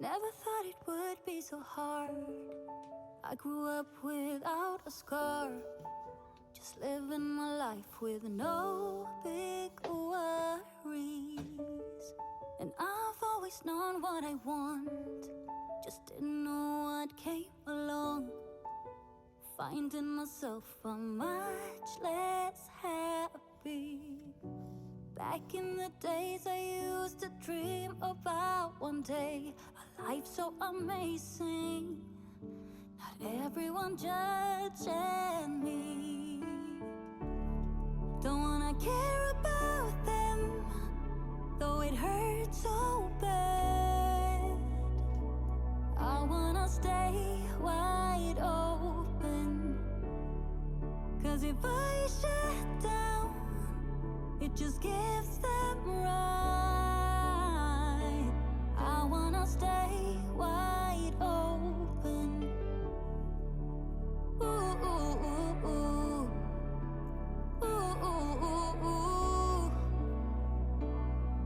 Never thought it would be so hard. I grew up without a scar, just living my life with no big worries. And I've always known what I want, just didn't know what came along. Finding myself much less happy. Back in the days I used to dream about one day a life so amazing, not everyone judging me. Don't wanna care about them, though it hurts so bad. I wanna stay wide open, 'cause if I shut down, it just gives them right. I wanna stay wide open. Ooh, ooh, ooh, ooh. Ooh, ooh, ooh, ooh.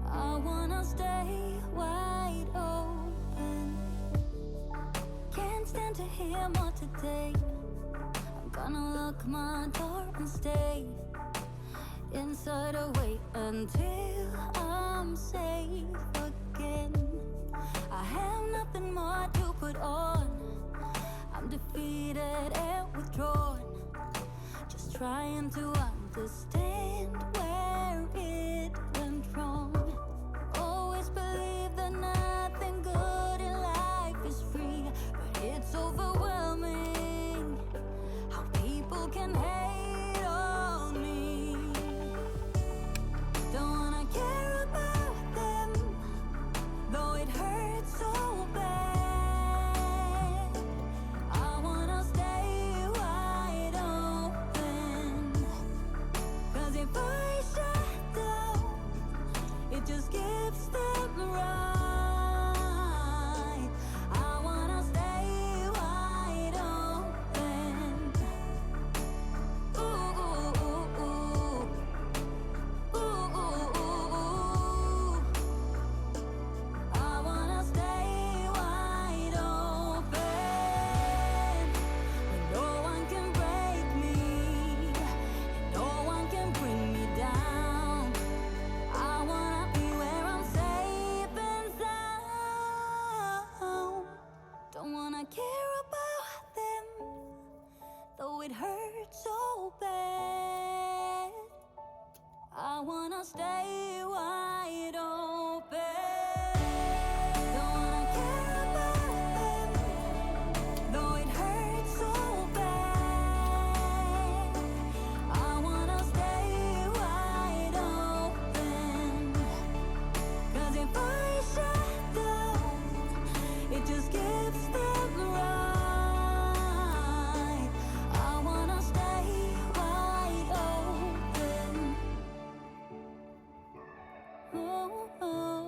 I wanna stay wide open. Can't stand to hear more today. I'm gonna lock my door and stay inside, away until I'm safe again. I have nothing more to put on. I'm defeated and withdrawn, just trying to understand where it went wrong. Always believe that nothing good in life is free, but it's overwhelming how people can hate on me. Don't wanna care about them, though it hurts so bad. I wanna stay wide open, 'cause if I shut down, it just gives them right. I wanna stay wide open. Ooh, ooh, ooh, ooh. Ooh, ooh, ooh, ooh. I wanna stay wide open, where no one can break me, and no one can bring me down. I wanna be where I'm safe and sound. Don't wanna care about them, though it hurts so bad. I wanna stay wide open. Don't wanna care about them, though it hurts so bad. I wanna stay wide open, 'cause if I shut down, it just gives them right. I wanna stay wide open. Oh, oh,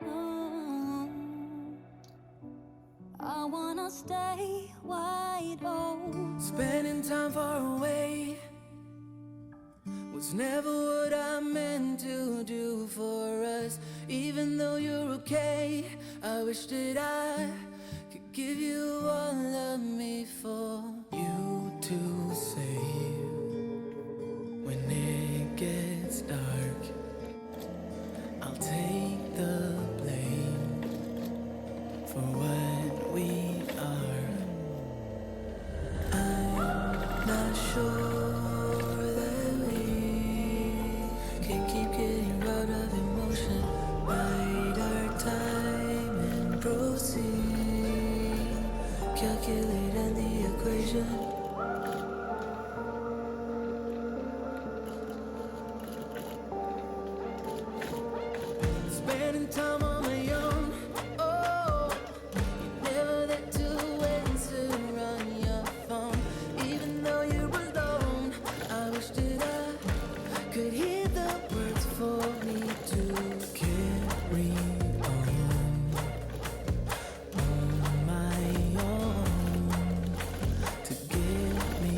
oh. I wanna stay wide open. Spending time far away was never what I meant to do for us. Even though you're okay, I wish that I could give you all of me for you to save. When it gets dark, I'll take the blame for what we are. I'm not sure that we can keep getting out of emotion. Bide our time and proceed. Calculate in the equation. Spending time on my own. Oh, you never there to answer on your phone. Even though you're alone, I wish that I could hear the words for me to carry on my own, to get me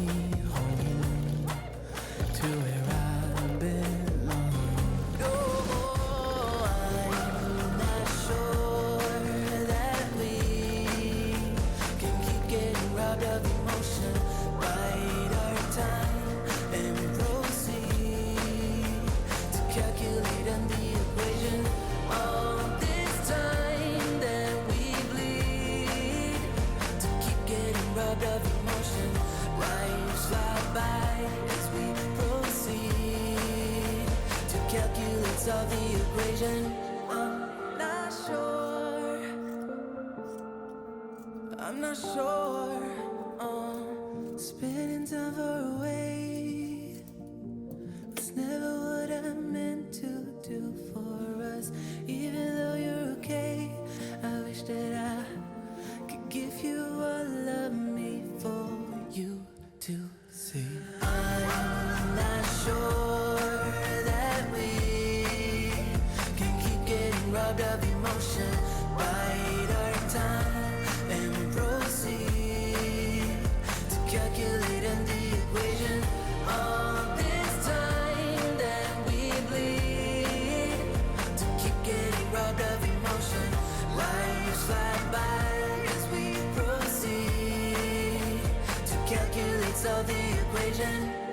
I'm not sure. Spending time far away was never what I meant to do for us. Even though you're okay, I wish that I could give you all of me for you to see. I'm not sure that we can keep getting robbed of emotion. Bite our time and proceed to calculate in the equation. All this time that we bleed to keep getting robbed of emotion. Lives fly by as we proceed to calculate, solve the equation.